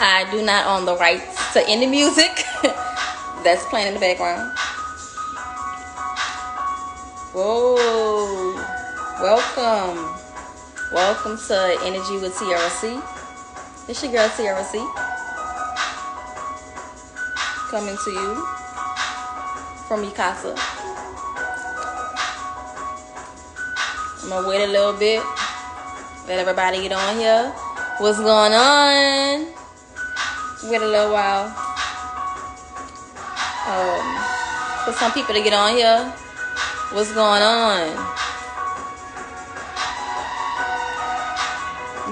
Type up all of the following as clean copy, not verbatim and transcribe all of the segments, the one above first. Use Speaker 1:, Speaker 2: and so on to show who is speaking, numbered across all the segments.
Speaker 1: I do not own the rights to any music that's playing in the background. Whoa. Welcome. Welcome to Energy with Tiara C. It's your girl Tiara C. Coming to you from Mikasa. I'm gonna wait a little bit. Let everybody get on here. What's going on? Wait a little while. For some people to get on here. What's going on?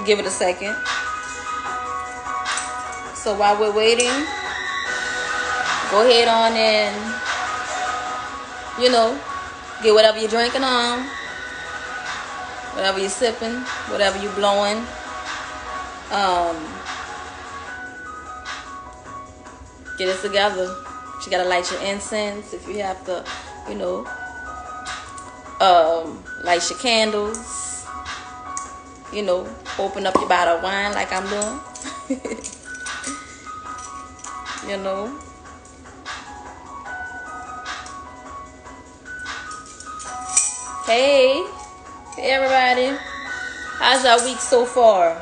Speaker 1: Give it a second. So while we're waiting, go ahead on and, get whatever you're drinking on. Whatever you're sipping, whatever you're blowing. Get it together. You gotta light your incense. If you have to, light your candles. Open up your bottle of wine like I'm doing. Hey everybody, how's your week so far?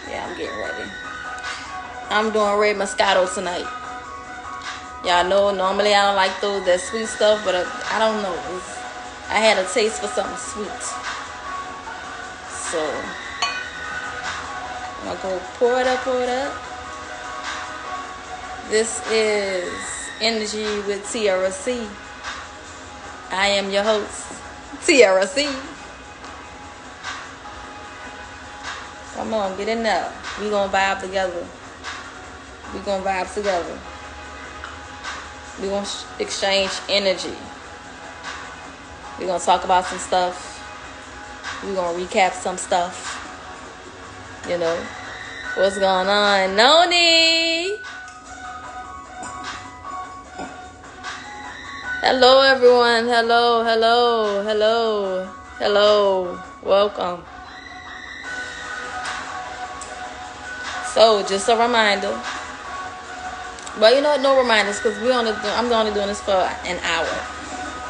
Speaker 1: Yeah, I'm getting ready. I'm doing red Moscato tonight. Y'all know normally I don't like that sweet stuff, but I don't know. I had a taste for something sweet, so I'm gonna go pour it up. This is Energy with Tiara C. I am your host, Tiara C. Come on, get in there. We gonna vibe together. We gonna exchange energy. We gonna talk about some stuff. We gonna recap some stuff. What's going on, Noni? Hello, everyone. Hello. Welcome. So, just a reminder. Well, no reminders because I'm only doing this for an hour.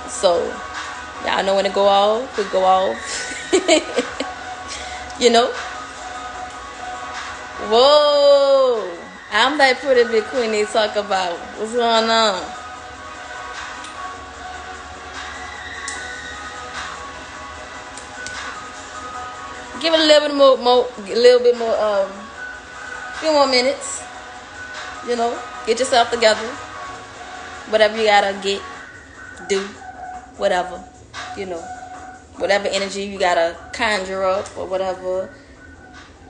Speaker 1: So, y'all know when it go off. We go off. Whoa. I'm that pretty big queen they talk about. What's going on? Give it a little bit more, few more minutes. Get yourself together. Whatever you gotta do, whatever. Whatever energy you gotta conjure up or whatever.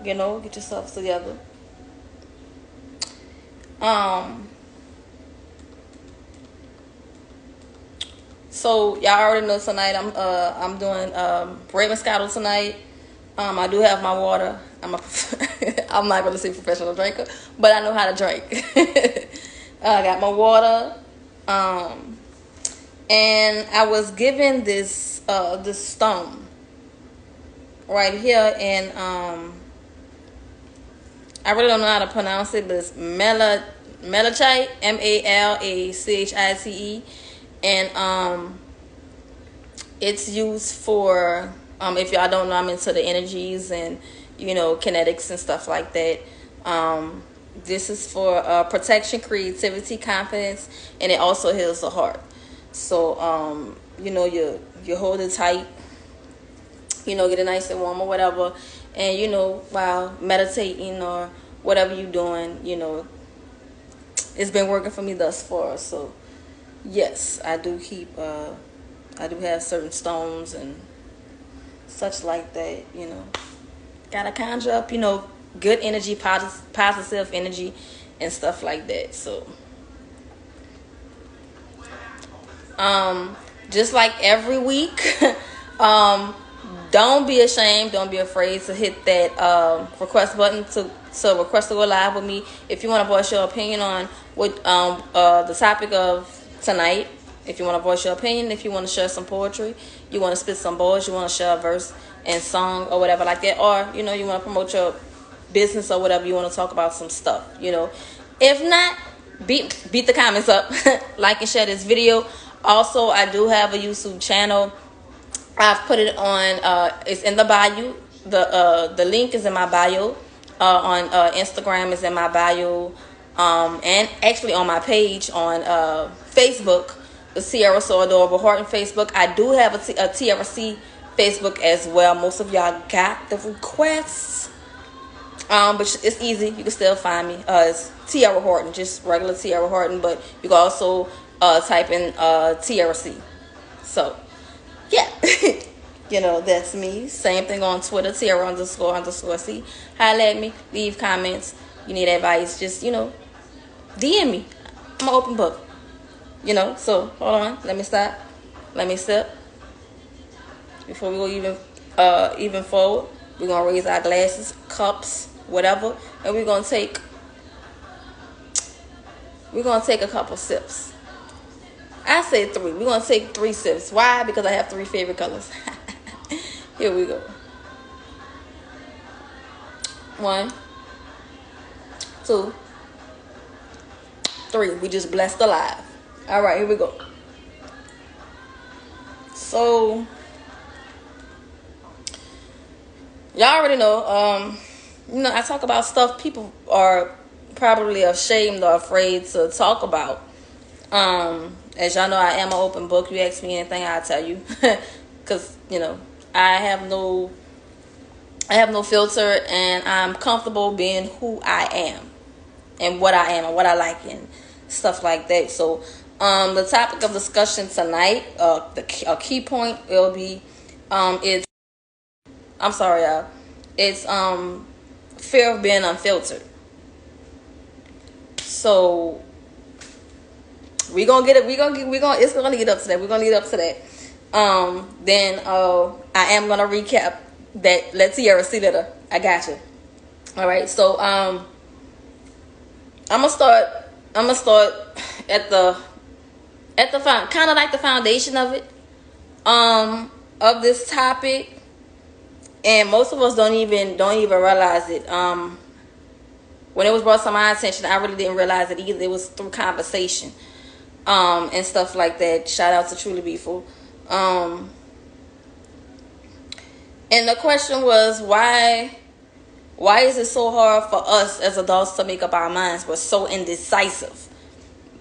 Speaker 1: Get yourself together. So y'all already know tonight I'm doing red Moscato tonight. I do have my water. I'm not going to say professional drinker, but I know how to drink. I got my water. And I was given this stone right here, and I really don't know how to pronounce it, but it's malachite, malachite, and it's used for. If y'all don't know, I'm into the energies and, kinetics and stuff like that. This is for protection, creativity, confidence, and it also heals the heart. So, you hold it tight, get it nice and warm or whatever. And, while meditating or whatever you're doing, it's been working for me thus far. So, yes, I do have certain stones and such like that, gotta conjure up, good energy, positive energy and stuff like that. So just like every week, don't be ashamed, don't be afraid to hit that request button to request to go live with me. If you want to voice your opinion on what the topic of tonight, if you want to voice your opinion, if you want to share some poetry, you want to spit some bars, you want to share a verse and song or whatever like that, or you know, you want to promote your business or whatever, you want to talk about some stuff, you know. If not, beat the comments up. Like and share this video. Also, I do have a YouTube channel. I've put it on, it's in the bio. The link is in my bio. On Instagram is in my bio. And actually on my page on Facebook, the Tiara So Adorable Heart in Facebook. I do have a TRC Facebook as well. Most of y'all got the requests. But it's easy. You can still find me. It's Tiara Horton, just regular Tiara Horton. But you can also type in TRC. So, yeah. You know, that's me. Same thing on Twitter, Tiara__C. Holla at me. Leave comments. You need advice. Just, you know, DM me. I'm an open book. You know, so hold on. Let me stop. Let me sip. Before we go even forward, we're going to raise our glasses, cups, whatever. And we're going to take a couple sips. I say 3. We're going to take 3 sips. Why? Because I have 3 favorite colors. Here we go. 1, 2, 3. We just blessed alive. All right, here we go. So, y'all already know, you know, I talk about stuff people are probably ashamed or afraid to talk about. As y'all know, I am an open book. You ask me anything, I'll tell you. Because, you know, I have no filter, and I'm comfortable being who I am and what I like and stuff like that. So, the topic of discussion tonight, a key point will be, it's fear of being unfiltered. So it's gonna get up to that. We're gonna get up to that. Then I am gonna recap that. Let Tiara see that. I got you. All right. So I'm gonna start at the kind of like the foundation of it, of this topic, and most of us don't even realize it. When it was brought to my attention, I really didn't realize it either. It was through conversation, and stuff like that. Shout out to Truly Beautiful. And the question was, why is it so hard for us as adults to make up our minds? We're so indecisive.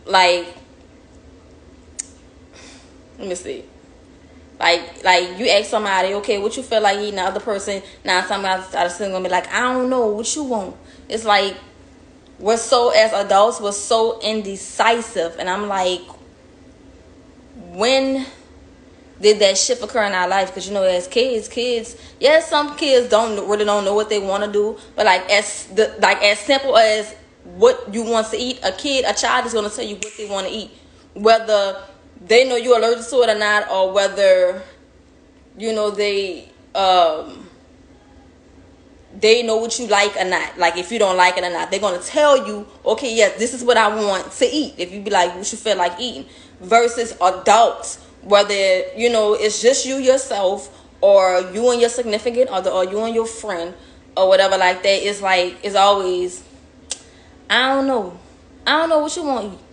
Speaker 1: Like, let me see. Like you ask somebody, okay, what you feel like eating? The other person, now somebody started sitting gonna be like, I don't know, what you want? It's like, as adults, we're so indecisive. And I'm like, when did that shift occur in our life? Because, you know, as kids, yes, some kids don't know what they want to do. But as simple as what you want to eat, a child is going to tell you what they want to eat. Whether they know you're allergic to it or not, or whether, you know, they know what you like or not. Like, if you don't like it or not, they're going to tell you, okay, yes, this is what I want to eat. If you be like, what you feel like eating. Versus adults, whether, you know, it's just you yourself, or you and your significant other, or you and your friend, or whatever like that. It's like, it's always, I don't know what you want to eat.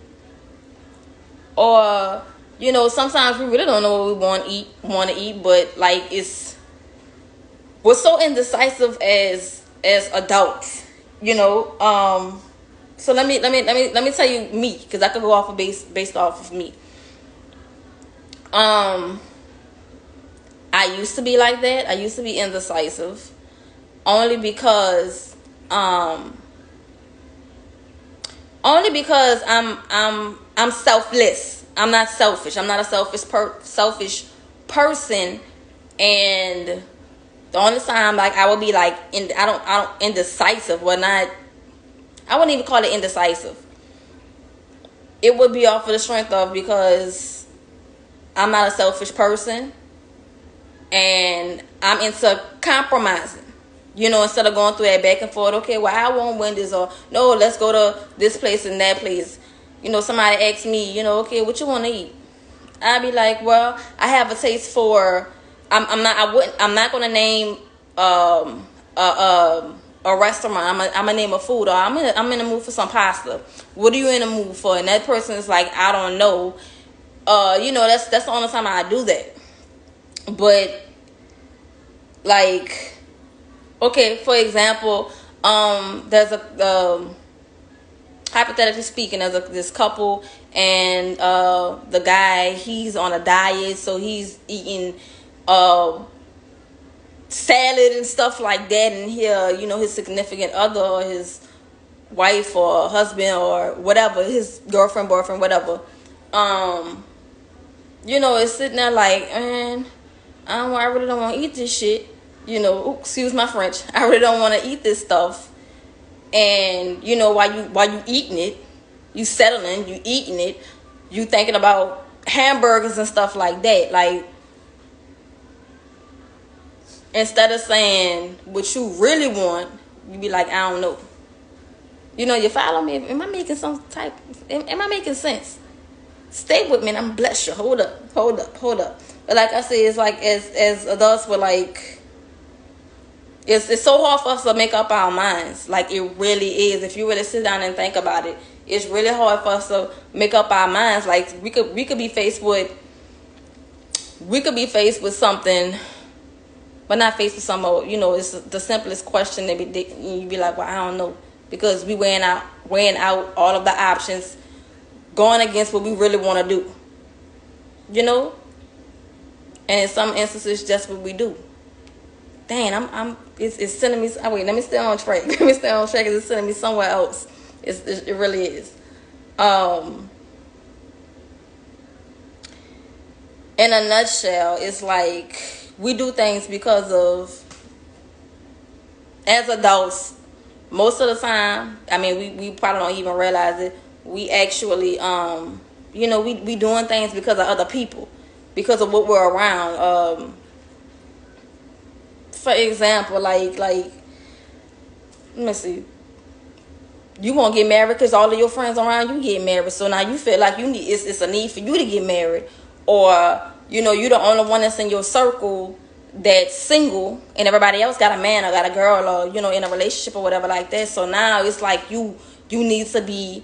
Speaker 1: Or, you know, sometimes we really don't know what we want to eat, but like, we're so indecisive as adults, you know. So let me tell you me, because I could go off of based off of me. I used to be like that. I used to be indecisive, only because I'm selfless. I'm not selfish. I'm not a selfish person, and the only time like I would be like I don't indecisive. I wouldn't even call it indecisive. It would be off of the strength of, because I'm not a selfish person, and I'm into compromising. You know, instead of going through that back and forth, okay, well, I want Wendy's, or no, let's go to this place and that place. You know, somebody asks me, you know, okay, what you want to eat? I'd be like, well, I have a taste for. I'm not gonna name um a restaurant. I'm gonna name a food, or I'm in the mood for some pasta. What are you in the mood for? And that person is like, I don't know. That's the only time I do that. But like, okay, for example, there's a hypothetically speaking, there's this couple, and the guy, he's on a diet, so he's eating uh salad and stuff like that, and here, his significant other, or his wife or husband or whatever, his girlfriend, boyfriend, whatever, is sitting there like, man, I really don't want to eat this shit. Excuse my French. I really don't want to eat this stuff. And while you eating it, you settling, you eating it, you thinking about hamburgers and stuff like that. Like, instead of saying what you really want, you be like, I don't know. You follow me? Am I making am I making sense? Stay with me and I'm bless you. Hold up. But like I said, it's like as adults, we're like, it's so hard for us to make up our minds. Like, it really is. If you really sit down and think about it, it's really hard for us to make up our minds. Like, we could be faced with something, but not faced with some, it's the simplest question that you'd be like, well, I don't know, because we weighing out all of the options, going against what we really want to do. And in some instances, that's what we do. Dang, it's sending me. Oh, wait, let me stay on track. Let me stay on track, because it's sending me somewhere else. It really is. In a nutshell, it's like, we do things because of, as adults, most of the time, I mean, we probably don't even realize it. We actually, we doing things because of other people, because of what we're around. For example, like, let me see. You won't get married because all of your friends around you get married. So now you feel like it's a need for you to get married. Or, you're the only one that's in your circle that's single, and everybody else got a man or got a girl, or, in a relationship or whatever like that. So now it's like you need to be,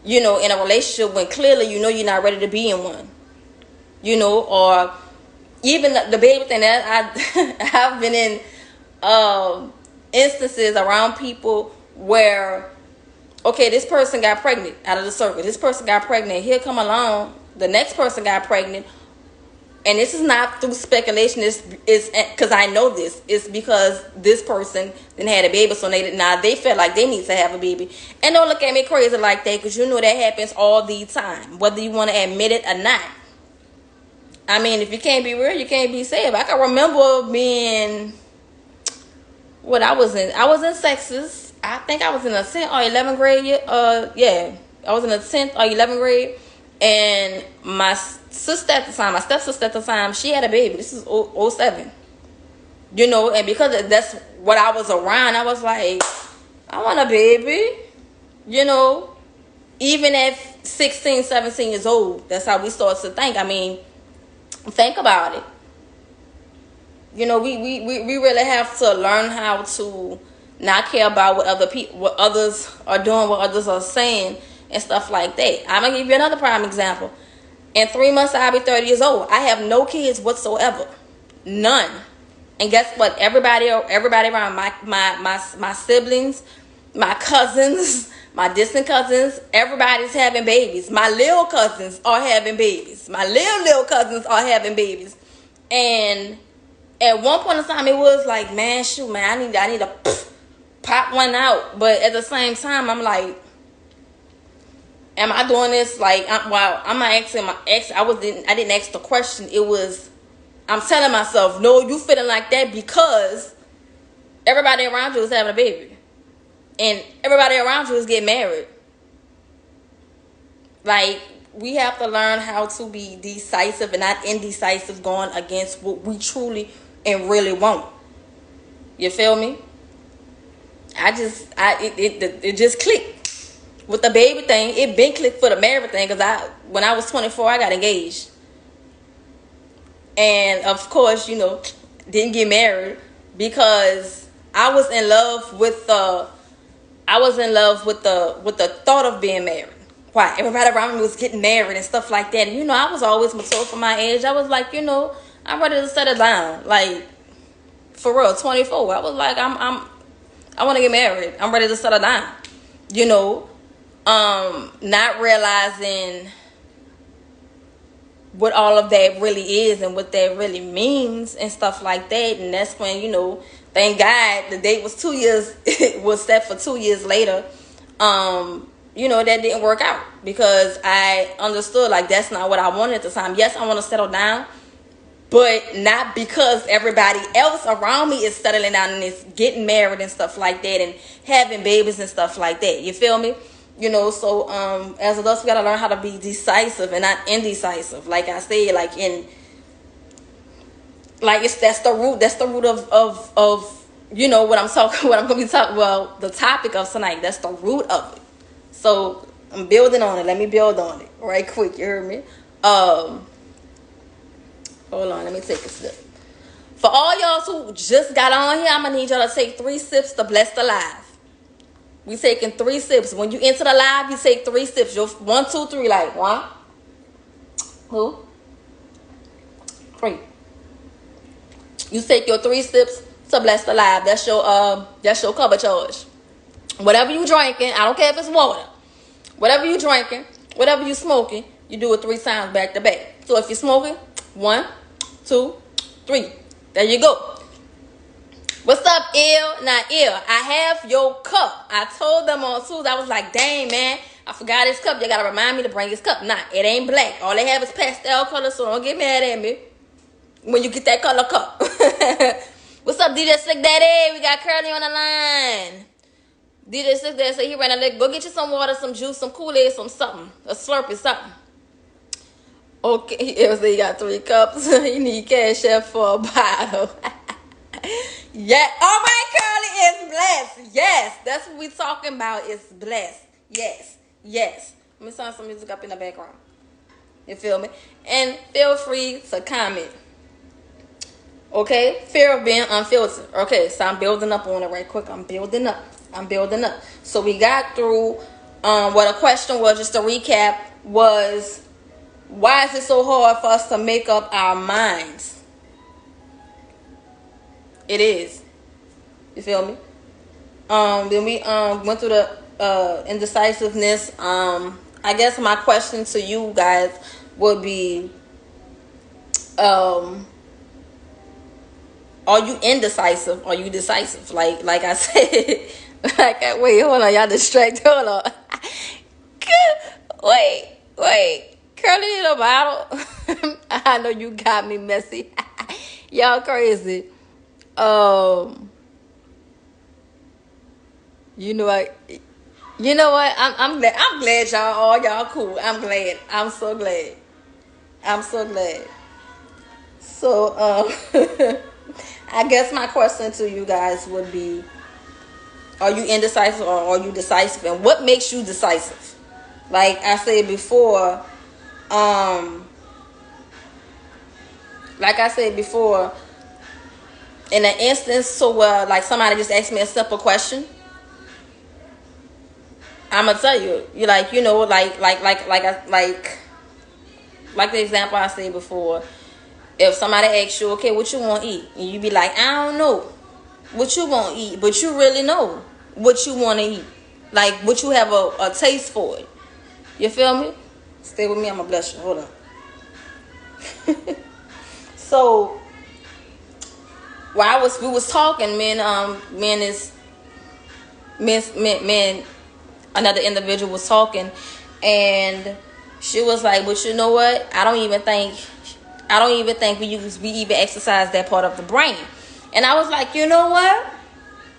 Speaker 1: in a relationship when clearly you're not ready to be in one. Or even the baby thing, that I've been in instances around people where, okay, this person got pregnant out of the circle. This person got pregnant. Here come along, the next person got pregnant. And this is not through speculation. It's because I know this. It's because this person then had a baby, so they felt like they need to have a baby. And don't look at me crazy like that, because that happens all the time, whether you want to admit it or not. I mean, if you can't be real, you can't be saved. I can remember being, I was in Texas. I think I was in the 10th or 11th grade. Yeah, I was in the 10th or 11th grade, and my sister at the time, my stepsister at the time, she had a baby. This is 07. And because that's what I was around, I was like, I want a baby. Even at 16, 17 years old, that's how we started to think. I mean, think about it. We really have to learn how to not care about what others are doing, what others are saying, and stuff like that. I'm gonna give you another prime example. In 3 months, I'll be 30 years old. I have no kids whatsoever, none. And guess what? Everybody around my siblings, my cousins, my distant cousins, everybody's having babies. My little cousins are having babies. My little cousins are having babies. And at one point in time, it was like, man, shoot, man, I need to pop one out. But at the same time, I'm like, am I doing this? Like, I'm not asking my ex. I didn't ask the question. It was, I'm telling myself, no, you feeling like that because everybody around you is having a baby, and everybody around you is getting married. Like, we have to learn how to be decisive and not indecisive, going against what we truly and really want. You feel me? It just clicked. With the baby thing, it been clicked for the married thing, because when I was 24, I got engaged. And of course, didn't get married because I was in love with the thought of being married. Why? Everybody around me was getting married and stuff like that. And I was always mature for my age. I was like, I'm ready to settle down. Like, for real, 24. I was like, I want to get married. I'm ready to settle down. Not realizing what all of that really is and what that really means and stuff like that. And that's when, thank God the date was 2 years, was set for 2 years later. That didn't work out because I understood like that's not what I wanted at the time. Yes, I want to settle down, but not because everybody else around me is settling down and is getting married and stuff like that and having babies and stuff like that. You feel me? So as adults, we gotta learn how to be decisive and not indecisive. Like I said, that's the root. That's the root of what I'm talking. What I'm gonna be talking. Well, the topic of tonight. That's the root of it. So I'm building on it. Let me build on it right quick. You heard me? Hold on. Let me take a sip. For all y'all who just got on here, I'm gonna need y'all to take 3 sips to bless the live. We taking 3 sips. When you enter the live, you take 3 sips. You're 1, 2, 3. Like 1, 2, 3. You take your 3 sips to bless the live. That's your cover charge. Whatever you drinking, I don't care if it's water. Whatever you drinking, whatever you smoking, you do it 3 times back to back. So if you're smoking, 1, 2, 3. There you go. What's up, Ill? Now, Ill, I have your cup. I told them on Tuesday, I was like, dang, man, I forgot his cup. You got to remind me to bring his cup. Nah, it ain't black. All they have is pastel color, so don't get mad at me when you get that color cup. What's up, DJ Slick Daddy? We got Curly on the line. DJ Slick Daddy said he ran a leg. Go get you some water, some juice, some Kool-Aid, some something. A Slurpee, something. Okay, he got 3 cups. He need cash out for a bottle. Yeah. All right, Curly is blessed. Yes, that's what we talking about. It's blessed. Yes. Let me sound some music up in the background. You feel me? And feel free to comment. Okay? Fear of being unfiltered. Okay, so I'm building up on it right quick. I'm building up. So we got through what a question was, just to recap, was why is it so hard for us to make up our minds? It is. You feel me? Then we went through the indecisiveness. I guess my question to you guys would be, are you indecisive? Are you decisive? Like I said, wait, hold on, y'all distracted. Hold on. Wait. Curly in a bottle. I know you got me messy. Y'all crazy. You know what? I'm glad y'all cool. I'm glad. I'm so glad. So I guess my question to you guys would be, are you indecisive or are you decisive? And what makes you decisive? Like I said before, in an instance, so like somebody just asked me a simple question, I'm gonna tell you, like the example I said before. If somebody asks you, okay, what you want to eat, and you be like, I don't know what you want to eat, but you really know what you want to eat, like what you have a taste for it. You feel me? Stay with me. I'm gonna bless you. Hold on. So while we was talking, another individual was talking, and she was like, but you know what? I don't even think we even exercise that part of the brain. And I was like, you know what?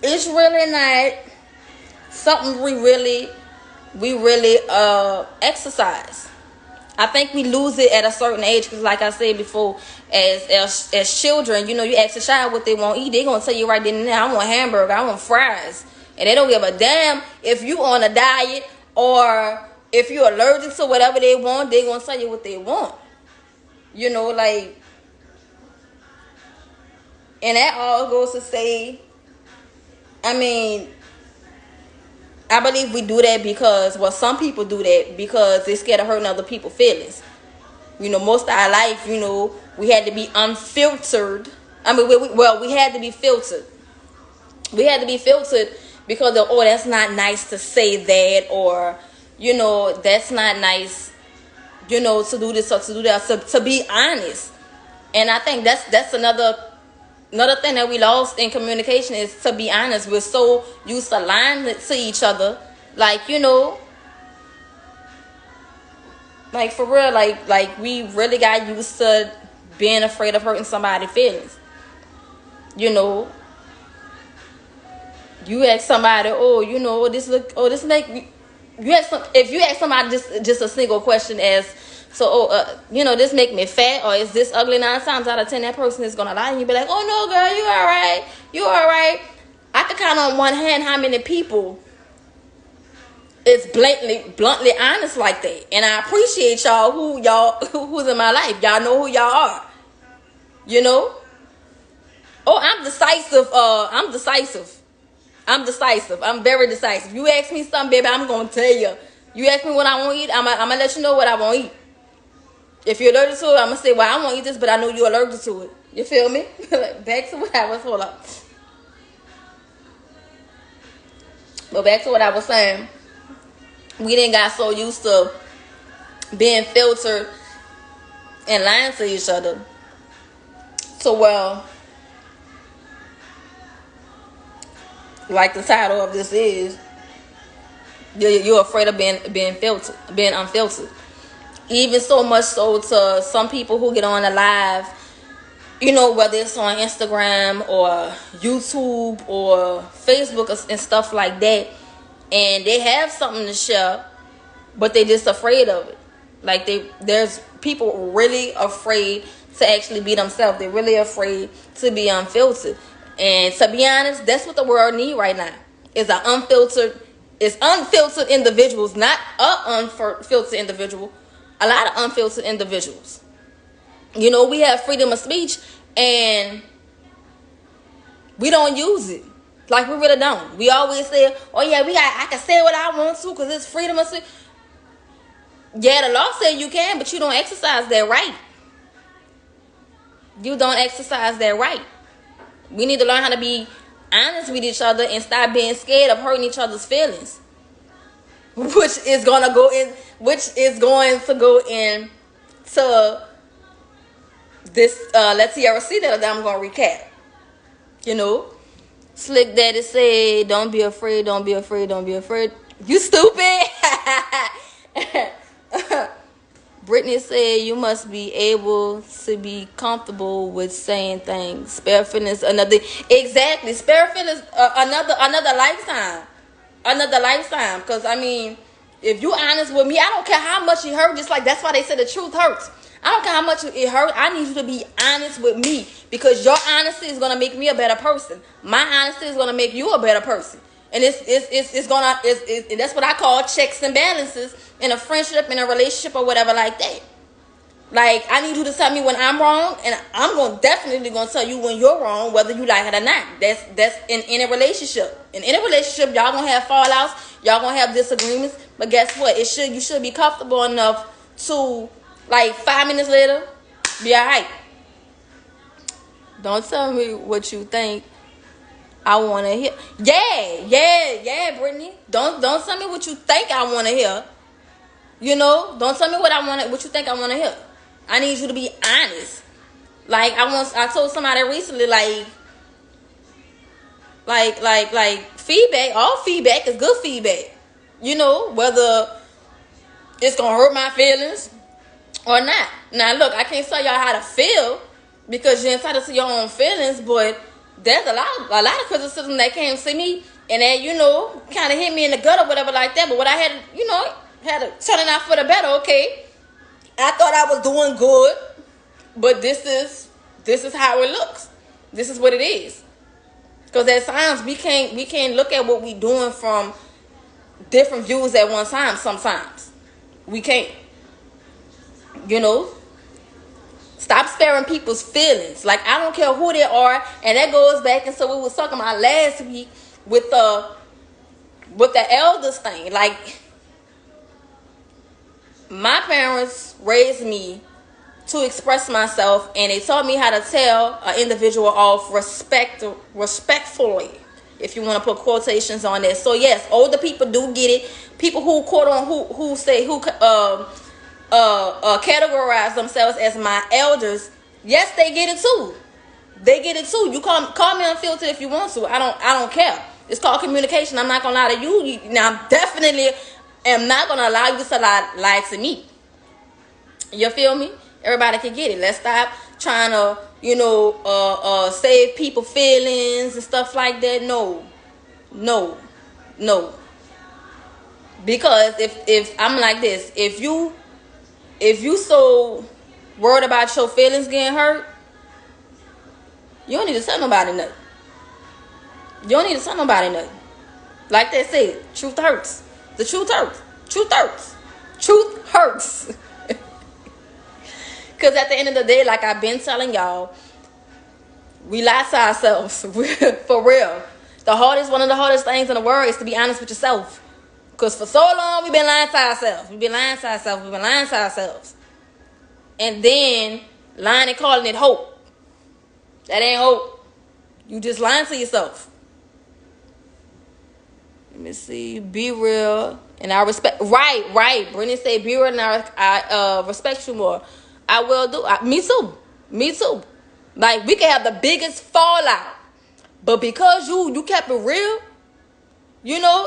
Speaker 1: It's really not something we really exercise. I think we lose it at a certain age because, like I said before, as children, you ask a child what they want to eat, they're gonna tell you right then and there, I want hamburger, I want fries, and they don't give a damn if you on a diet or if you're allergic to whatever they want. They're gonna tell you what they want. And that all goes to say, I mean, I believe we do that because, well, some people do that because they're scared of hurting other people's feelings. You know, most of our life, you know, we had to be unfiltered. I mean, we had to be filtered. We had to be filtered because of, oh, that's not nice to say that, or, you know, that's not nice, you know, to do this or to do that. So, to be honest. And I think that's another thing that we lost in communication is to be honest. We're so used to lying to each other. Like, you know, like for real, like we really got used to being afraid of hurting somebody's feelings. You know, you ask somebody, oh, you know, this make you ask if you ask somebody just a single question as, so, oh, you know, this make me fat, or is this ugly? 9 times out of 10, that person is gonna lie, and you be like, oh no, girl, you all right, you all right. I can count on one hand how many people is bluntly honest like that, and I appreciate y'all who's in my life. Y'all know who y'all are, you know. Oh, I'm decisive. I'm very decisive. You ask me something, baby, I'm gonna tell you. You ask me what I want to eat, I'm gonna let you know what I want to eat. If you're allergic to it, I'm gonna say, well, I want to eat this, but I know you're allergic to it. You feel me? Back to what I was. Hold up. But back to what I was saying. We didn't got so used to being filtered and lying to each other. So, well, like the title of this is, you're afraid of being filtered, being unfiltered. Even so much so to some people who get on a live, you know, whether it's on Instagram or YouTube or Facebook and stuff like that, and they have something to share, but they just afraid of it. Like there's people really afraid to actually be themselves. They're really afraid to be unfiltered. And to be honest, that's what the world need right now. Is unfiltered individuals, not unfiltered individual. A lot of unfiltered individuals. You know, we have freedom of speech and we don't use it. Like, we really don't. We always say, oh yeah, I can say what I want to because it's freedom of speech. Yeah, the law says you can, but you don't exercise that right. You don't exercise that right. We need to learn how to be honest with each other and stop being scared of hurting each other's feelings. Which is going to go in to this Let's Tiara see that I'm going to recap. You know, Slick Daddy said, don't be afraid, don't be afraid, don't be afraid. You stupid. Brittany said, you must be able to be comfortable with saying things. Spare feelings, exactly. Spare feelings, another lifetime. Another lifetime. Because, I mean, if you honest with me, I don't care how much it hurt. Just like that's why they say the truth hurts. I don't care how much it hurt. I need you to be honest with me. Because your honesty is going to make me a better person. My honesty is going to make you a better person. And and that's what I call checks and balances in a friendship, in a relationship, or whatever like that. Like, I need you to tell me when I'm wrong, and I'm definitely gonna tell you when you're wrong, whether you like it or not. That's in any relationship. In any relationship, y'all gonna have fallouts, y'all gonna have disagreements. But guess what? You should be comfortable enough to, like, 5 minutes later, be alright. Don't tell me what you think I want to hear. Yeah, Brittany. Don't tell me what you think I want to hear. You know, don't tell me what you think I want to hear. I need you to be honest. Like, I told somebody recently, like feedback. All feedback is good feedback. You know, whether it's gonna hurt my feelings or not. Now, look, I can't tell y'all how to feel because you're entitled to your own feelings, but there's a lot of criticism that came to me and that, you know, kind of hit me in the gut or whatever like that. But what I had, you know, had to turn it out for the better. Okay, I thought I was doing good, but this is how it looks. This is what it is. Because at times we can't look at what we doing from different views at one time. Sometimes we can't, you know. Stop sparing people's feelings. Like, I don't care who they are. And that goes back into what we was talking about last week with the elders thing. Like, my parents raised me to express myself, and they taught me how to tell an individual off respectfully, if you want to put quotations on it. So yes, older people do get it. People who categorize themselves as my elders, yes, they get it too. They get it too. You call me unfiltered if you want to. I don't care. It's called communication. I'm not gonna lie to you. Now, definitely am not gonna allow you to lie to me. You feel me? Everybody can get it. Let's stop trying to, save people feelings and stuff like that. No. Because if I'm like this, if you so worried about your feelings getting hurt, you don't need to tell nobody nothing. You don't need to tell nobody nothing. Like they said, truth hurts. The truth hurts. Truth hurts. Truth hurts. Because at the end of the day, like I've been telling y'all, we lie to ourselves. For real. One of the hardest things in the world is to be honest with yourself. Because for so long, we've been lying to ourselves. And then lying and calling it hope. That ain't hope. You just lying to yourself. Let me see. Be real. And I respect. Right. Brittany said, be real and I respect you more. I will do. Me too. Like, we can have the biggest fallout. But because you kept it real,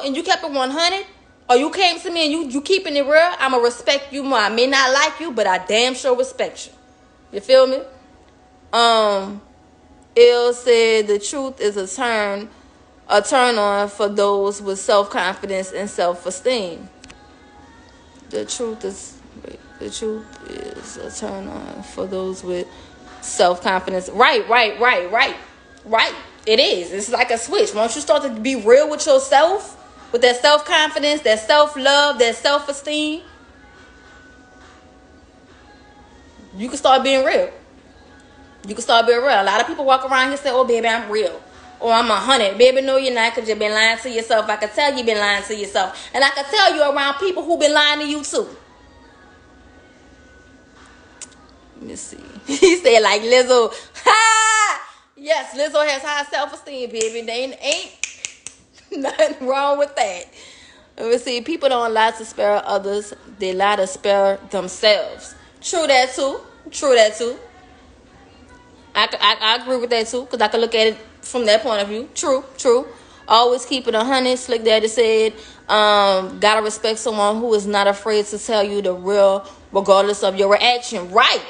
Speaker 1: and you kept it 100, or you came to me and you keeping it real, I'm going to respect you more. I may not like you, but I damn sure respect you. You feel me? Il said the truth is a turn on for those with self-confidence and self-esteem. The truth is a turn on for those with self-confidence. Right. It is. It's like a switch. Once you start to be real with yourself, with that self-confidence, that self-love, that self-esteem, you can start being real. A lot of people walk around here and say, oh, baby, I'm real. Or I'm 100. Baby, no, you're not, because you've been lying to yourself. I can tell you've been lying to yourself. And I can tell you around people who've been lying to you, too. Let me see. He said, like Lizzo. Ha! Yes, Lizzo has high self-esteem, baby. There ain't nothing wrong with that. Let me see. People don't lie to spare others. They lie to spare themselves. True that, too. I agree with that, too, because I can look at it from that point of view. True. Always keep it 100. Slick Daddy said, gotta respect someone who is not afraid to tell you the real regardless of your reaction. Right.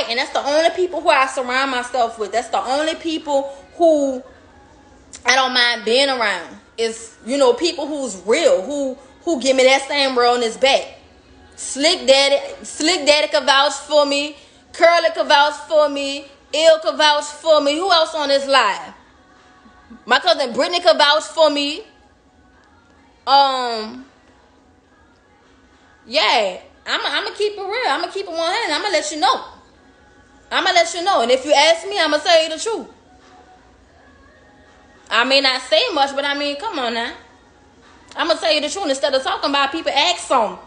Speaker 1: And that's the only people who I surround myself with. That's the only people who I don't mind being around. Is, people who's real, who give me that same realness back. Slick Daddy can vouch for me. Curly can vouch for me. Il can vouch for me. Who else on this live? My cousin Brittany can vouch for me. Yeah, I'm gonna keep it real. I'm gonna keep it 100. I'm gonna let you know. And if you ask me, I'm gonna tell you the truth. I may not say much, but I mean, come on now. I'm gonna tell you the truth. Instead of talking about people, ask some.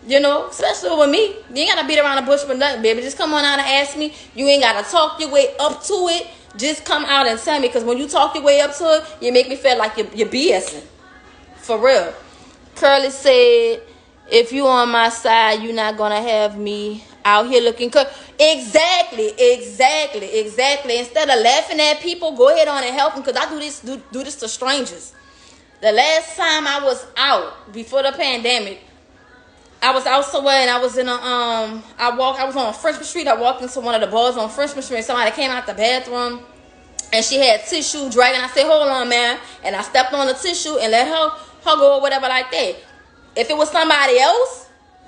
Speaker 1: Especially with me. You ain't gotta beat around the bush with nothing, baby. Just come on out and ask me. You ain't gotta talk your way up to it. Just come out and tell me. Because when you talk your way up to it, you make me feel like you're BSing. For real. Curly said, if you on my side, you're not gonna have me out here looking Exactly. Instead of laughing at people, go ahead on and help them. Because I do this to strangers. The last time I was out before the pandemic, I was out somewhere and I was in I was on Frenchman Street. I walked into one of the bars on Frenchman Street. Somebody came out the bathroom and she had tissue dragging. I said, hold on, man. And I stepped on the tissue and let her go or whatever like that. If it was somebody else,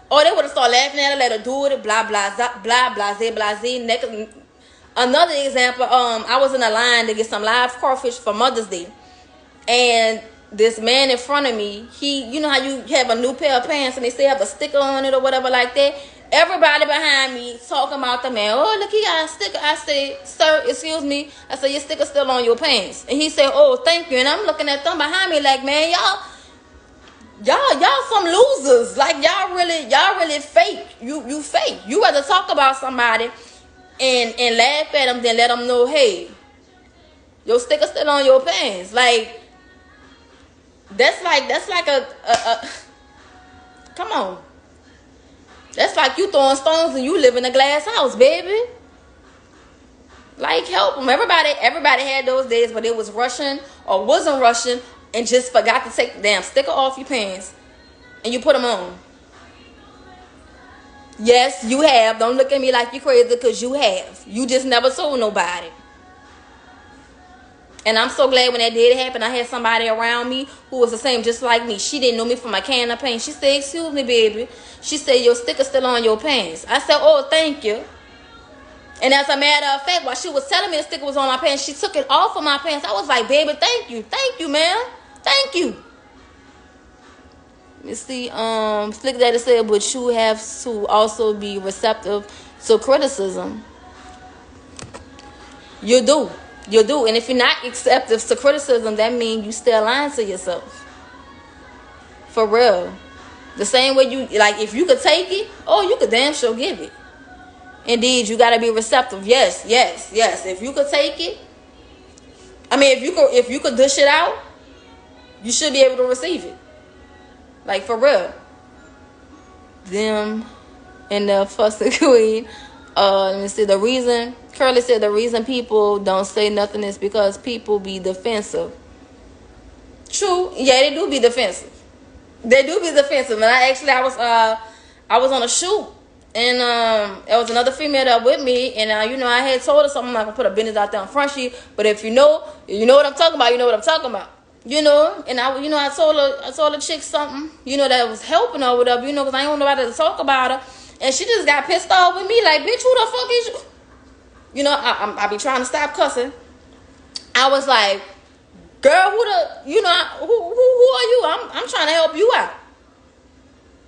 Speaker 1: they would have started laughing at her, let her do it, blah, blah, blah, blase. Another example, I was in a line to get some live crawfish for Mother's Day. And this man in front of me, how you have a new pair of pants and they still have a sticker on it or whatever like that. Everybody behind me talking about the man. Oh, look, he got a sticker. I say, sir, excuse me. I said, your sticker's still on your pants. And he said, oh, thank you. And I'm looking at them behind me like, man, y'all some losers. Like y'all really fake. You fake. You rather talk about somebody and laugh at them than let them know, hey, your sticker's still on your pants. Like that's like a come on. That's like you throwing stones and you live in a glass house, baby. Like, help them. Everybody had those days, but it was rushing or wasn't rushing and just forgot to take the damn sticker off your pants and you put them on. Yes, you have. Don't look at me like you crazy because you have. You just never told nobody. And I'm so glad when that did happen, I had somebody around me who was the same just like me. She didn't know me from a can of paint. She said, excuse me, baby. She said, your sticker's still on your pants. I said, oh, thank you. And as a matter of fact, while she was telling me the sticker was on my pants, she took it off of my pants. I was like, baby, thank you. Thank you, ma'am. Thank you. You see, Slick Daddy said, but you have to also be receptive to criticism. You do. You do. And if you're not receptive to criticism, that means you still lying to yourself. For real. The same way you, like, if you could take it, oh, you could damn sure give it. Indeed, you got to be receptive. Yes. If you could take it, I mean, if you could dish it out, you should be able to receive it. Like, for real. Them and the fussing queen. Let me see. Curly said the reason people don't say nothing is because people be defensive. True. Yeah, they do be defensive. They do be defensive. And I was on a shoot. And there was another female there with me, and I had told her something. I'm not gonna put a business out there in front of you, but if you know what I'm talking about, you know what I'm talking about. And I told the chick something, that was helping her with her, because I ain't want nobody to talk about her, and she just got pissed off with me, like, bitch, who the fuck is you? I be trying to stop cussing. I was like, girl, who are you? I'm trying to help you out.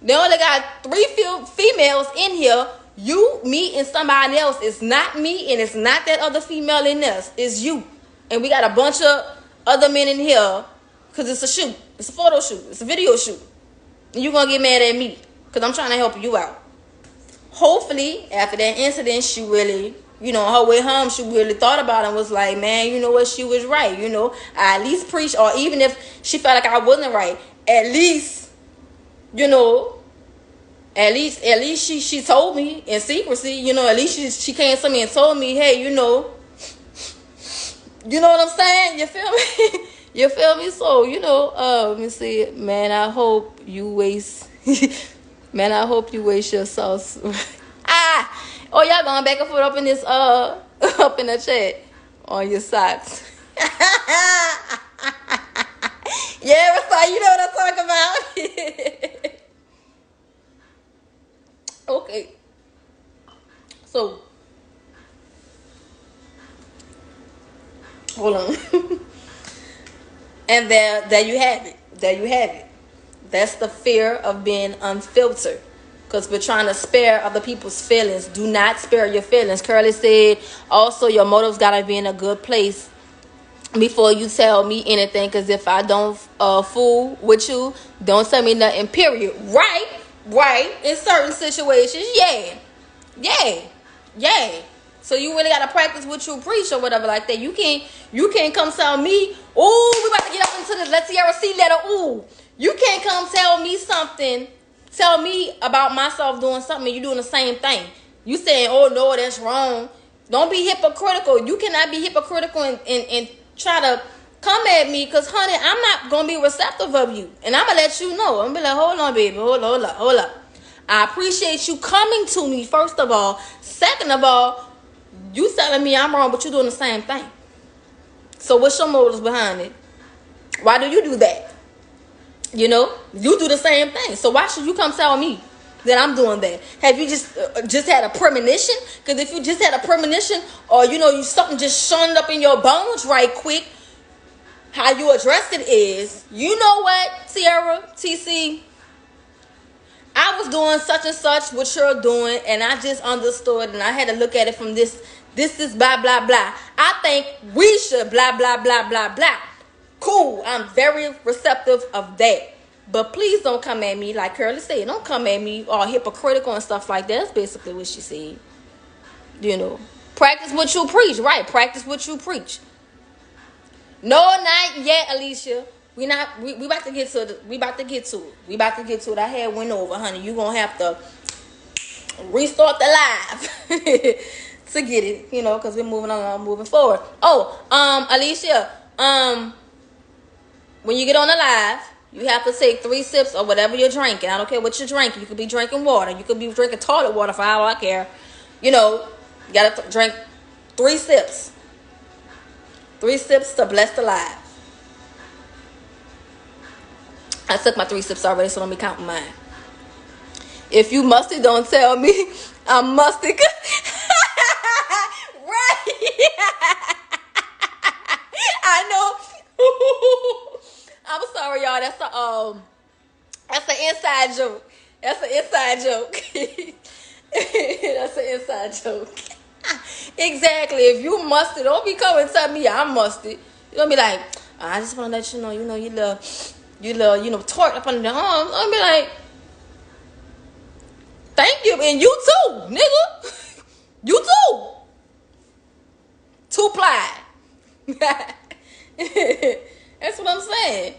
Speaker 1: They only got 3 females in here. You, me, and somebody else. It's not me, and it's not that other female in this. It's you. And we got a bunch of other men in here because it's a shoot. It's a photo shoot. It's a video shoot. And you're going to get mad at me because I'm trying to help you out. Hopefully, after that incident, she really, her way home, she really thought about it and was like, man, you know what? She was right. I at least preach, or even if she felt like I wasn't right, at least, at least she told me in secrecy, at least she came to me and told me, hey, you know what I'm saying? You feel me? You feel me? So, let me see, man, I hope you waste your sauce. Y'all going back and forth up in this, up in the chat on your socks. Yeah, so you know what I'm talking about. Okay. So, hold on. And there you have it. There you have it. That's the fear of being unfiltered. Because we're trying to spare other people's feelings. Do not spare your feelings. Curly said, also, your motives got to be in a good place before you tell me anything, because if I don't fool with you, don't tell me nothing, period. Right, in certain situations, yeah. So you really gotta practice what you preach or whatever like that. You can't come tell me, ooh, we about to get up into this, let's Tiara C letter, ooh. You can't come tell me about myself doing something and you doing the same thing. You saying, oh no, that's wrong. Don't be hypocritical. You cannot be hypocritical and try to come at me, because, honey, I'm not going to be receptive of you. And I'm going to let you know. I'm going to be like, hold on, baby. Hold up. I appreciate you coming to me, first of all. Second of all, you telling me I'm wrong, but you're doing the same thing. So what's your motives behind it? Why do you do that? You do the same thing. So why should you come tell me that I'm doing that? Have you just had a premonition? Because if you just had a premonition, or you something just showing up in your bones right quick, how you address it is, you know what, Tiara, TC, I was doing such and such what you're doing, and I just understood, and I had to look at it from this is blah blah blah. I think we should blah blah blah blah blah. Cool. I'm very receptive of that. But please don't come at me like Curly said. Don't come at me all hypocritical and stuff like that. That's basically what she said. You know, practice what you preach, right? Practice what you preach. No, not yet, Alicia. We about to get to it. We about to get to it. I had went over, honey. You gonna have to restart the live to get it, you know, because we're moving on, moving forward. Oh, Alicia, when you get on the live, you have to take 3 sips of whatever you're drinking. I don't care what you're drinking. You could be drinking water. You could be drinking toilet water for all I care. You know, you gotta drink 3 sips. 3 sips to bless the live. I took my 3 sips already, so don't be counting mine. If you musty, don't tell me I'm musty. Right? I know. I'm sorry, y'all. That's an inside joke. That's an inside joke. That's an inside joke. Exactly. If you musty, don't be coming and tell me I'm musty. You don't be like, I just want to let you know, you love, twerk up under the arm. I'll be like, thank you, and you too, nigga. You too. 2-ply. That's what I'm saying.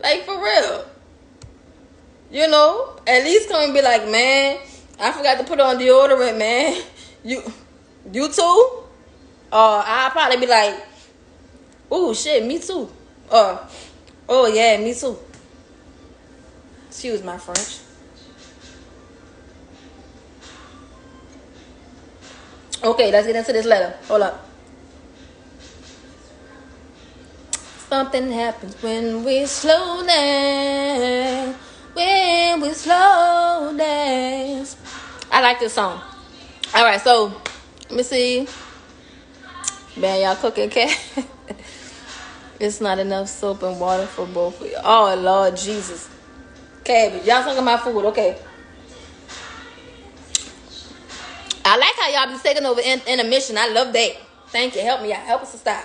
Speaker 1: Like, for real. You know, at least come and be like, man, I forgot to put on deodorant, man. You too? I'll probably be like, oh, shit, me too. Oh, yeah, me too. Excuse my French. Okay, let's get into this letter. Hold up. Something happens when we slow down. When we slow dance. I like this song. Alright, so let me see. Man, y'all cooking cat. It's not enough soap and water for both of you. Oh, Lord Jesus. Cabbage. Y'all talking about food. Okay. I like how y'all be taking over intermission. I love that. Thank you. Help me out. Help us to stop.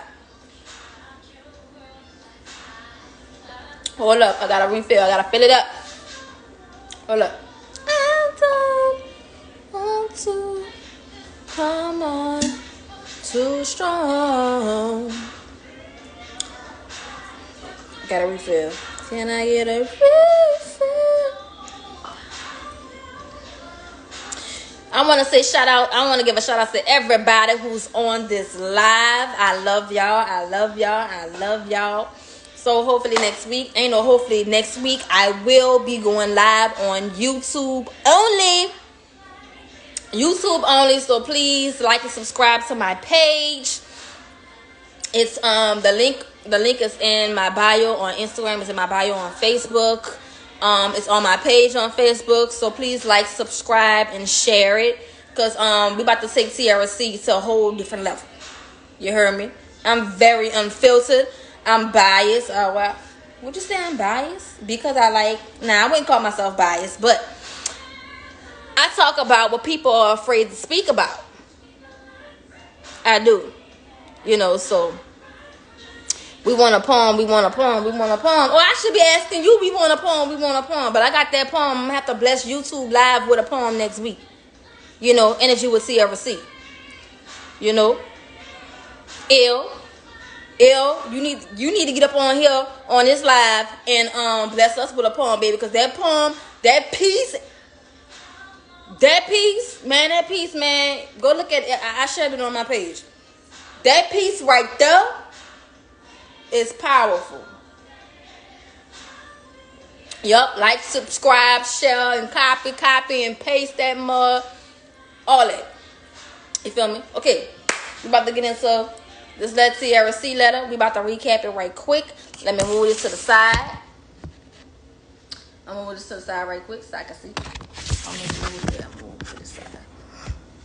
Speaker 1: Hold up. I gotta refill. I gotta fill it up. Hold up. I don't want to come on too strong. Gotta refill. Can I get a refill? I want to say shout out. I want to give a shout out to everybody who's on this live. I love y'all. I love y'all. I love y'all. So hopefully next week, I will be going live on YouTube only. YouTube only. So please like and subscribe to my page. It's the link is in my bio on Instagram. It's in my bio on Facebook. It's on my page on Facebook. So please like, subscribe, and share it. Because we about to take Tiara C to a whole different level. You heard me? I'm very unfiltered. I'm biased. Well, would you say I'm biased? Because I wouldn't call myself biased. But I talk about what people are afraid to speak about. I do. You know, so we want a poem. Oh, I should be asking you, we want a poem. But I got that poem. I'm going to have to bless YouTube live with a poem next week. You know, Energy with Tiara C. You know, ill, you need to get up on here on this live and bless us with a poem, baby. Because that poem, that piece, man, go look at it. I shared it on my page. That piece right there is powerful. Yup, like, subscribe, share, and copy, and paste that mug. All that. You feel me? Okay. We about to get into this letter, Tiara C letter. We about to recap it right quick. Let me move this to the side. I'm gonna move this to the side right quick so I can see. I'm gonna move it to the side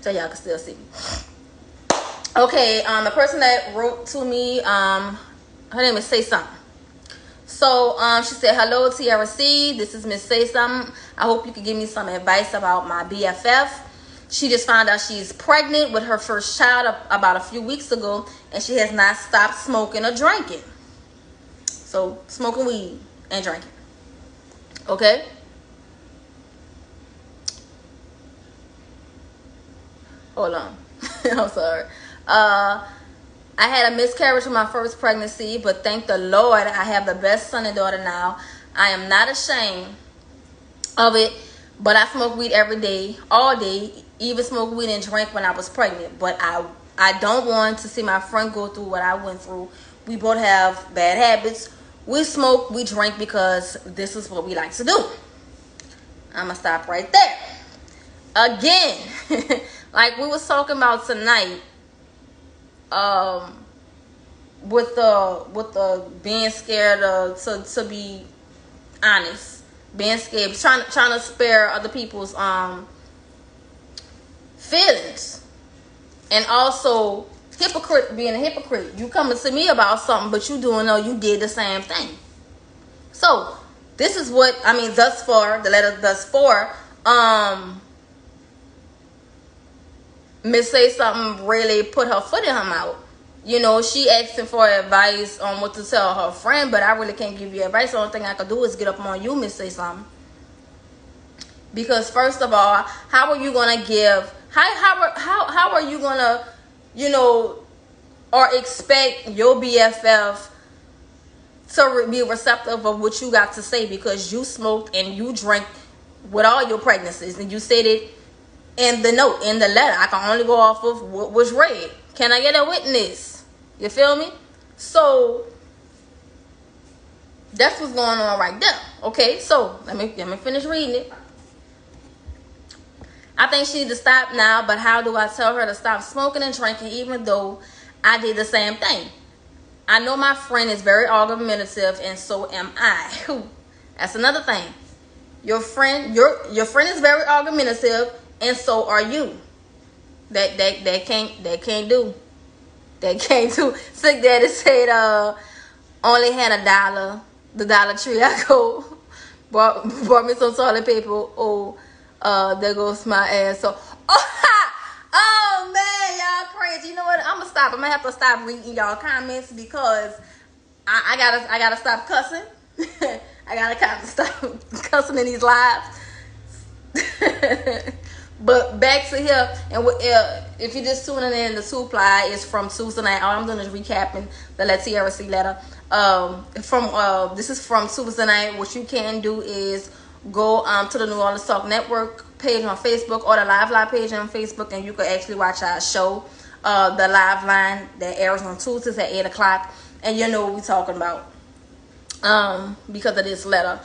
Speaker 1: so y'all can still see me. Okay, the person that wrote to me, her name is Say Something. So she said, hello, Tiara C. This is Miss Say Something. I hope you can give me some advice about my BFF. She just found out she's pregnant with her first child about a few weeks ago, and she has not stopped smoking or drinking. So smoking weed and drinking. Okay? Hold on. I'm sorry. I had a miscarriage with my first pregnancy, but thank the Lord I have the best son and daughter now. I am not ashamed of it, but I smoke weed every day, all day, even smoke weed and drink when I was pregnant. But I don't want to see my friend go through what I went through. We both have bad habits. We smoke, we drink because this is what we like to do. I'm going to stop right there. Again, like we was talking about tonight, with the being scared to be honest, being scared, trying to spare other people's feelings, and also being a hypocrite. You coming to me about something, but you did the same thing. So this is what I mean. Thus far, the letter thus far, Miss Say Something really put her foot in her mouth. You know, she asking for advice on what to tell her friend, but I really can't give you advice. The only thing I can do is get up on you, Miss Say Something. Because first of all, how are you gonna give? How are you gonna, or expect your BFF to be receptive of what you got to say, because you smoked and you drank with all your pregnancies, and you said it in the note, in the letter. I can only go off of what was read. Can I get a witness? You feel me? So that's what's going on right there. Okay, so let me finish reading it. I think she need to stop now, but how do I tell her to stop smoking and drinking even though I did the same thing? I know my friend is very argumentative, and so am I. That's another thing. Your friend is very argumentative, and so are you. That can't do. Sick Daddy said only had $1. The Dollar Tree I go bought me some toilet paper. Oh, there goes my ass. So oh man, y'all crazy. You know what? I'm gonna have to stop reading y'all comments, because I gotta stop cussing. I gotta stop cussing in these lives. But back to here, and if you're just tuning in, the two-ply is from Tuesday night. All I'm doing is recapping the Tiara C letter. This is from Tuesday night. What you can do is go to the New Orleans Talk Network page on Facebook, or the Live page on Facebook, and you can actually watch our show, the live line that airs on Tuesdays at 8 o'clock, and you know what we're talking about because of this letter.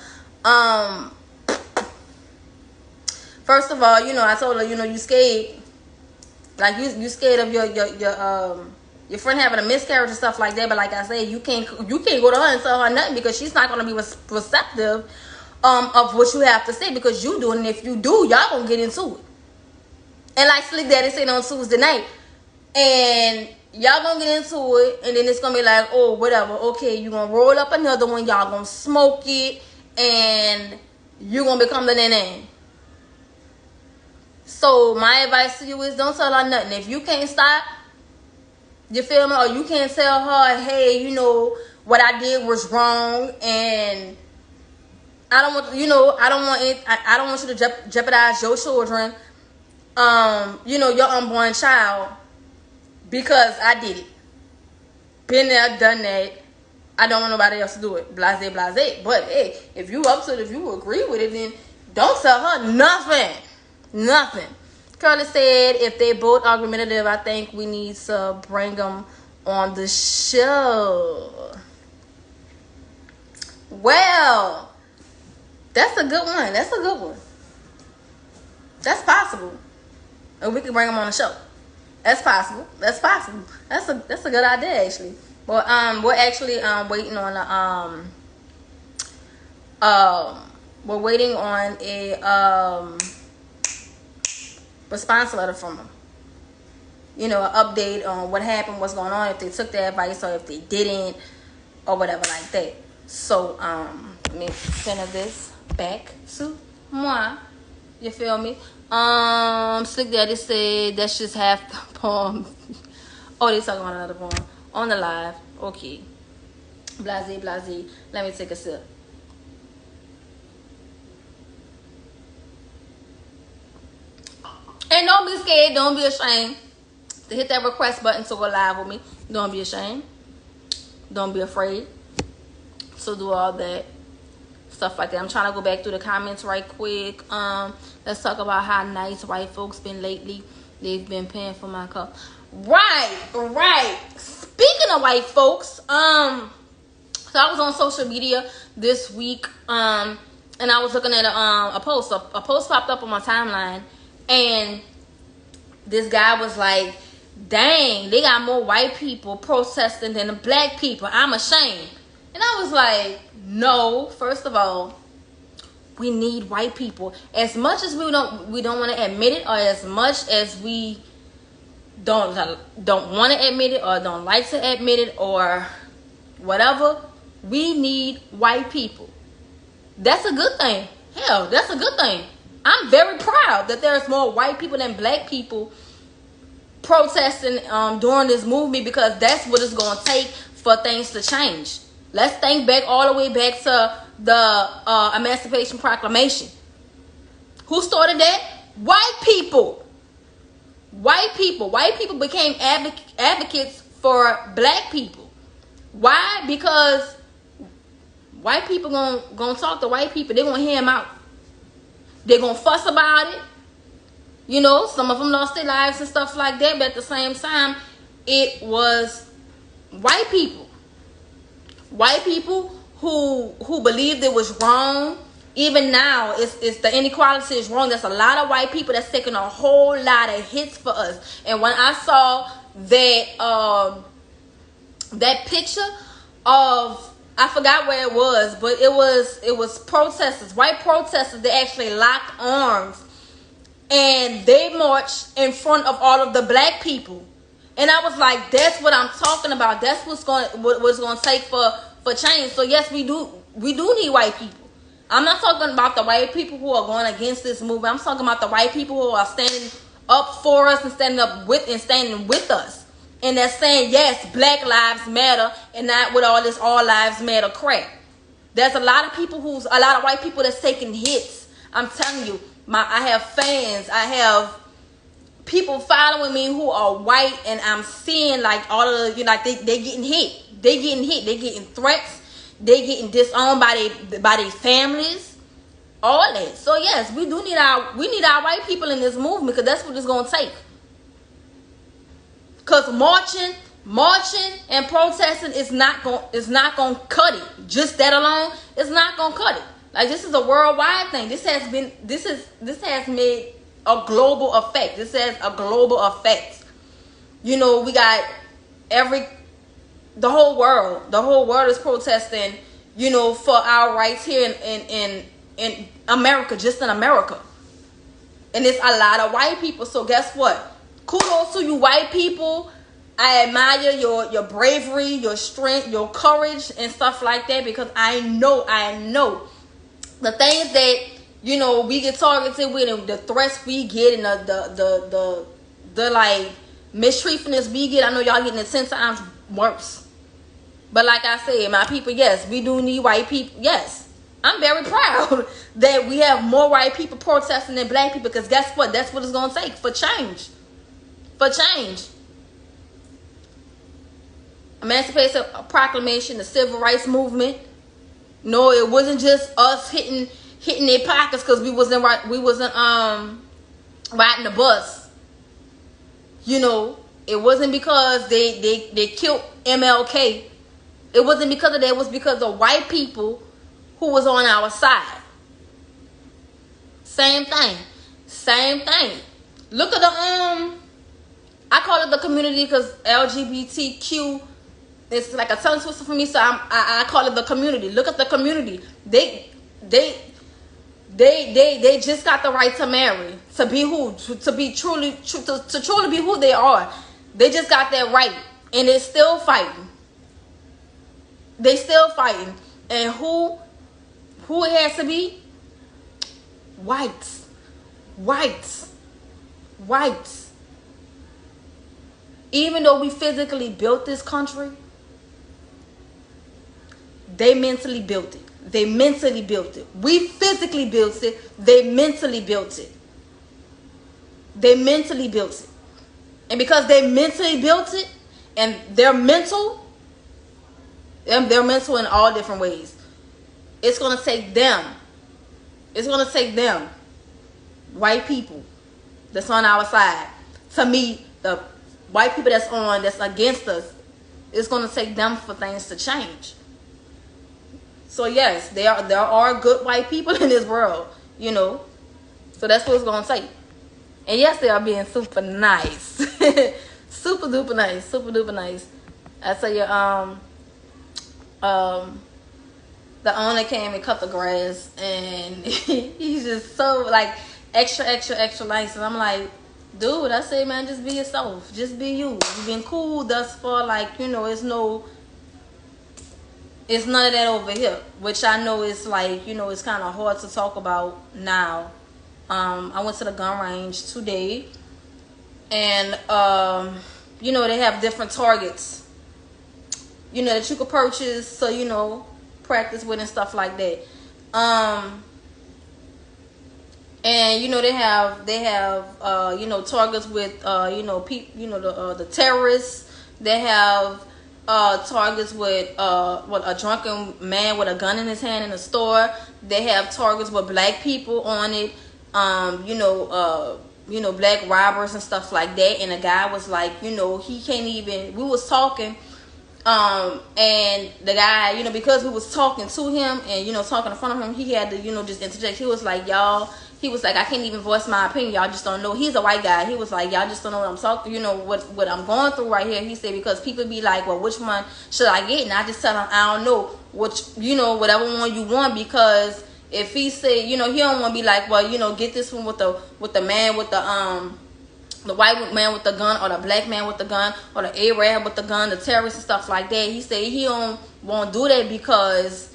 Speaker 1: First of all, I told her, you scared, like you scared of your friend having a miscarriage and stuff like that. But like I said, you can't go to her and tell her nothing, because she's not gonna be receptive of what you have to say, because you do, and if you do, y'all gonna get into it. And like Slick Daddy said on Tuesday night, and y'all gonna get into it, and then it's gonna be like, oh, whatever, okay, you gonna roll up another one, y'all gonna smoke it, and you gonna become the nene. So my advice to you is, don't tell her nothing. If you can't stop, you feel me, or you can't tell her, hey, what I did was wrong, and I don't want you to jeopardize your children, your unborn child, because I did it. Been there, done that. I don't want nobody else to do it. Blase, blase. But hey, if you agree with it, then don't tell her nothing. Nothing. Curly said, if they both argumentative, I think we need to bring them on the show. Well, that's a good one. That's possible. And we can bring them on the show. That's possible. That's a good idea, actually. But we're actually waiting on we're waiting on a response letter from them. An update on what happened, what's going on, if they took their advice or if they didn't, or whatever like that. So let me center this back to moi. You feel me? Slick Daddy said that's just half the poem. Oh, they talking about another poem on the live. Okay. Blase, blase. Let me take a sip. And don't be scared. Don't be ashamed to hit that request button to go live with me. Don't be ashamed. Don't be afraid. So do all that stuff like that. I'm trying to go back through the comments right quick. Let's talk about how nice white folks been lately. They've been paying for my cup. Right. Speaking of white folks, so I was on social media this week, and I was looking at a post. A post popped up on my timeline, and this guy was like, "Dang, they got more white people protesting than the black people. I'm ashamed." And I was like, "No. First of all, we need white people. As much as we don't want to admit it, or as much as we don't want to admit it, or don't like to admit it, or whatever, we need white people. That's a good thing. Hell, that's a good thing. I'm very proud that there's more white people than black people protesting during this movement, because that's what it's going to take for things to change. Let's think back all the way back to the Emancipation Proclamation. Who started that? White people. White people became advocates for black people. Why? Because white people gonna talk to white people. They're gonna hear them out. They're gonna fuss about it. You know, some of them lost their lives and stuff like that. But at the same time, it was white people. White people who believed it was wrong. Even now, it's the inequality is wrong. There's a lot of white people that's taking a whole lot of hits for us. And when I saw that picture of, I forgot where it was, but it was protesters, white protesters. They actually locked arms and they marched in front of all of the black people. And I was like, that's what I'm talking about. That's what's going to take for change. So yes, we do need white people. I'm not talking about the white people who are going against this movement. I'm talking about the white people who are standing up for us and standing with us. And they're saying, yes, Black Lives Matter, and not with all this All Lives Matter crap. There's a lot of white people that's taking hits. I'm telling you, I have fans. I have people following me who are white, and I'm seeing like all of the, like they getting hit. They getting threats. They getting disowned by their families. All that. So yes, we need our white people in this movement, because that's what it's gonna take. Because marching and protesting is not gonna cut it. Just that alone, it's not gonna cut it. Like, this is a worldwide thing. This has made a global effect. This has a global effect. You know, we got the whole world is protesting, you know, for our rights here in America, just in America. And it's a lot of white people. So guess what? Kudos to you white people. I admire your bravery, your strength, your courage and stuff like that, because I know the things that, you know, we get targeted with, and the threats we get, and the like mistreatments we get. I know y'all getting it 10 times worse. But like I said, my people, yes, we do need white people. Yes, I'm very proud that we have more white people protesting than black people, because guess what? That's what it's going to take for change. For change. Emancipation Proclamation, the Civil Rights Movement. No, it wasn't just us hitting their pockets because we wasn't riding the bus. You know, it wasn't because they killed MLK. It wasn't because of that. It was because of white people who was on our side. Same thing. Look at the I call it the community because LGBTQ is like a tongue twister for me. So I call it the community. Look at the community. They just got the right to marry, to be who, to be truly be who they are. They just got that right, and they're still fighting. And who it has to be? Whites. Whites. Whites. Even though we physically built this country, they mentally built it. They mentally built it. We physically built it. They mentally built it. They mentally built it. And because they mentally built it, and they're mental in all different ways, it's going to take them. It's going to take them, white people that's on our side, to meet the white people that's against us. It's going to take them for things to change. So yes, there are good white people in this world, you know. So that's what it's going to take. And yes, they are being super nice. Super duper nice. Super duper nice. I tell you, the owner came and cut the grass, and he's just so like extra nice. And I'm like, dude, I say, man, just be yourself. Just be you. You've been cool thus far. Like, you know, it's none of that over here. Which I know is like, you know, it's kind of hard to talk about now. I went to the gun range today, and you know, they have different targets, you know, that you could purchase, so, you know, practice with and stuff like that. And you know, they have you know, targets with you know, the terrorists. They have targets with a drunken man with a gun in his hand in a store. They have targets with black people on it. You know, black robbers and stuff like that. And the guy was like, you know, he can't even. We was talking, and the guy, you know, because we was talking to him and, you know, talking in front of him, he had to, you know, just interject. He was like, y'all. He was like, I can't even voice my opinion. Y'all just don't know. He's a white guy. He was like, y'all just don't know what I'm talking. You know what I'm going through right here. He said, because people be like, well, which one should I get? And I just tell him, I don't know. Which, you know, whatever one you want, because if he say, you know, he don't want to be like, well, you know, get this one with the man with the white man with the gun, or the black man with the gun, or the Arab with the gun, the terrorists and stuff like that. He said he don't want to do that because,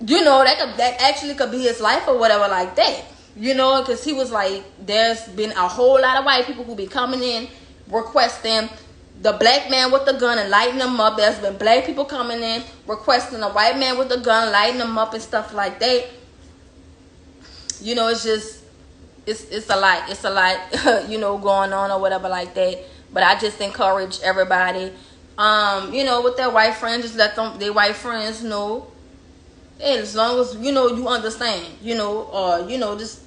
Speaker 1: you know, that actually could be his life or whatever like that. You know, because he was like, there's been a whole lot of white people who be coming in requesting the black man with the gun and lighting them up. There's been black people coming in requesting a white man with the gun, lighting them up and stuff like that. You know, it's just, it's a lot, you know, going on or whatever like that. But I just encourage everybody, you know, with their white friends, just let their white friends know, hey, as long as, you know, you understand, you know, or, you know, just,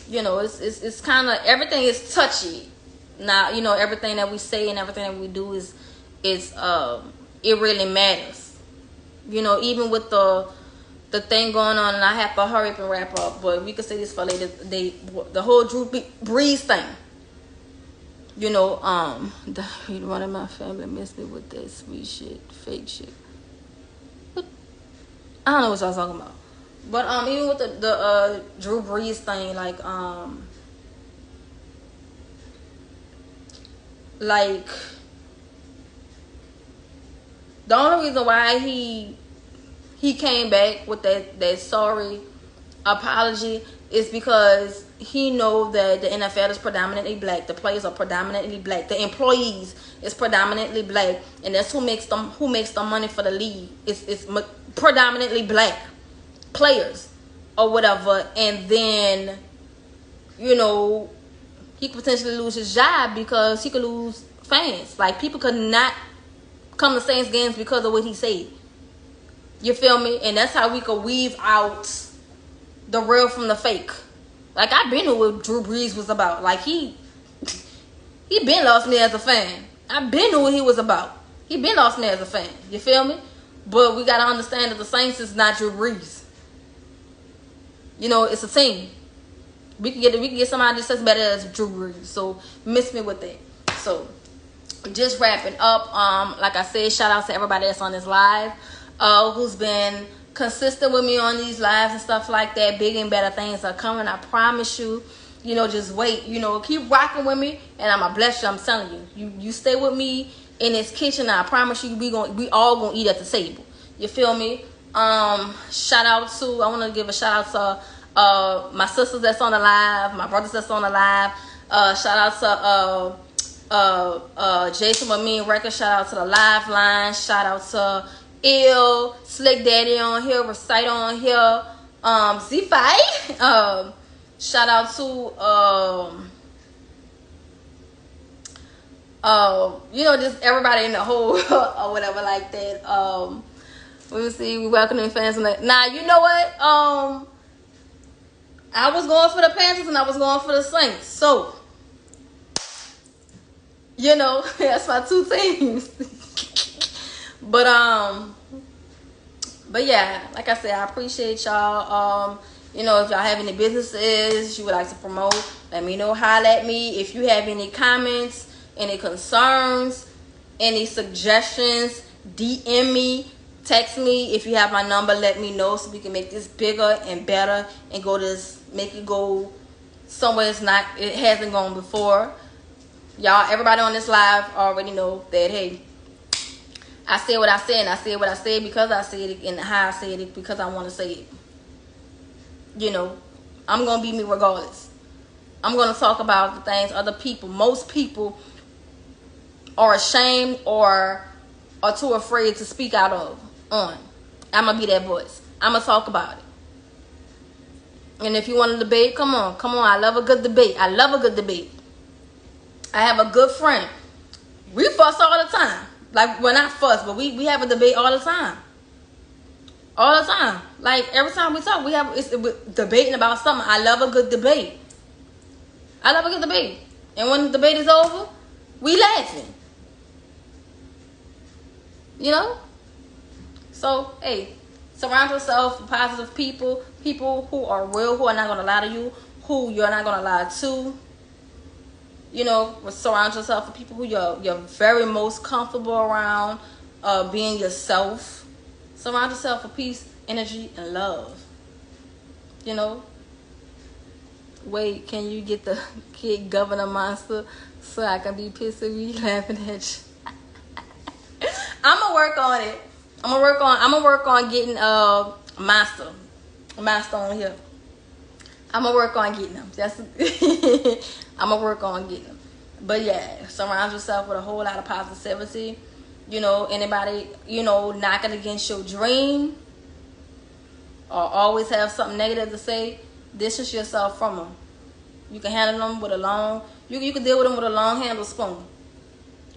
Speaker 1: you know, it's kind of, everything is touchy. Now, you know, everything that we say and everything that we do is it really matters. You know, even with the thing going on, and I have to hurry up and wrap up, but we could say this for later. The whole Drew Brees thing. You know, one of my family missed me with that sweet shit, fake shit. But I don't know what y'all talking about. But even with the Drew Brees thing, like the only reason why he came back with that sorry apology is because he know that the NFL is predominantly black. The players are predominantly black. The employees is predominantly black, and that's who makes the money for the league. It's predominantly black players or whatever. And then, you know, he could potentially lose his job because he could lose fans. Like, people could not come to Saints games because of what he said. You feel me? And that's how we could weave out the real from the fake. Like, I been knew what Drew Brees was about. Like, he been lost me as a fan. I been knew what he was about. He been lost me as a fan. You feel me? But we gotta understand that the Saints is not Drew Brees. You know, it's a team. We can get somebody just as better as Drew Brees. So miss me with that. So just wrapping up. Like I said, shout out to everybody that's on this live, who's been consistent with me on these lives and stuff like that. Big and better things are coming. I promise you. You know, just wait. You know, keep rocking with me, and I'ma bless you. I'm telling you. You stay with me in this kitchen. I promise you, we all gonna eat at the table. You feel me? Shout out to, I want to give a shout out to my sisters that's on the live, my brothers that's on the live. Shout out to Jason with Me Records. Shout out to the Live Line. Shout out to Ill, Slick Daddy on here, Recite on here, Z5. Shout out to just everybody in the whole or whatever like that. Let me see, we welcoming fans on that. Now you know what? I was going for the Panthers and I was going for the Saints. So, that's my two teams. But yeah, like I said, I appreciate y'all. If y'all have any businesses you would like to promote, let me know. Holla at me. If you have any comments, any concerns, any suggestions, DM me, text me. If you have my number, let me know so we can make this bigger and better and make it go somewhere it hasn't gone before. Y'all, everybody on this live already know that, hey, I said what I said, and I said what I said because I said it, and how I said it because I want to say it. I'm going to be me regardless. I'm going to talk about the things most people are ashamed or are too afraid to speak out on. I'm going to be that voice. I'm going to talk about it. And if you want to debate, come on. I love a good debate. I have a good friend. We fuss all the time. Like, we're not fuss, but we have a debate all the time. All the time. Like, every time we talk, it's debating about something. I love a good debate. And when the debate is over, we laughing. So, hey, surround yourself with positive people who are real, who are not going to lie to you, who you're not going to lie to. Surround yourself with people who you're very most comfortable around, being yourself. Surround yourself with peace, energy, and love. Wait, can you get the kid Governor Monster so I can be pissed at me laughing at you? I'm gonna work on it. I'm gonna work on getting Monster on here. I'm gonna work on getting them. I'm gonna work on getting them. But yeah, surround yourself with a whole lot of positivity. Anybody, knocking against your dream or always have something negative to say, distance yourself from them. You can handle them with you can deal with them with a long handle spoon.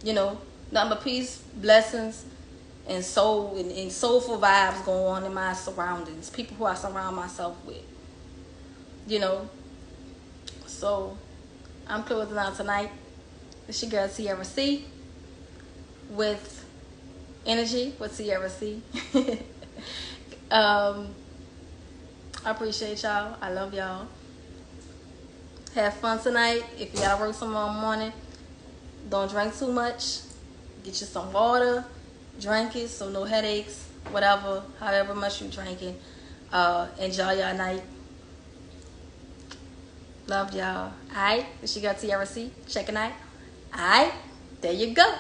Speaker 1: Nothing but peace, blessings, and soulful vibes going on in my surroundings. People who I surround myself with. So I'm closing out tonight. It's your girl Tiara C with Energy with Tiara C. I appreciate y'all. I love y'all. Have fun tonight. If you gotta work tomorrow morning, don't drink too much. Get you some water. Drink it so no headaches. Whatever, however much you drinking. Enjoy your night. Love y'all. Alright, this your girl Tiara C. Checking out. Alright, there you go.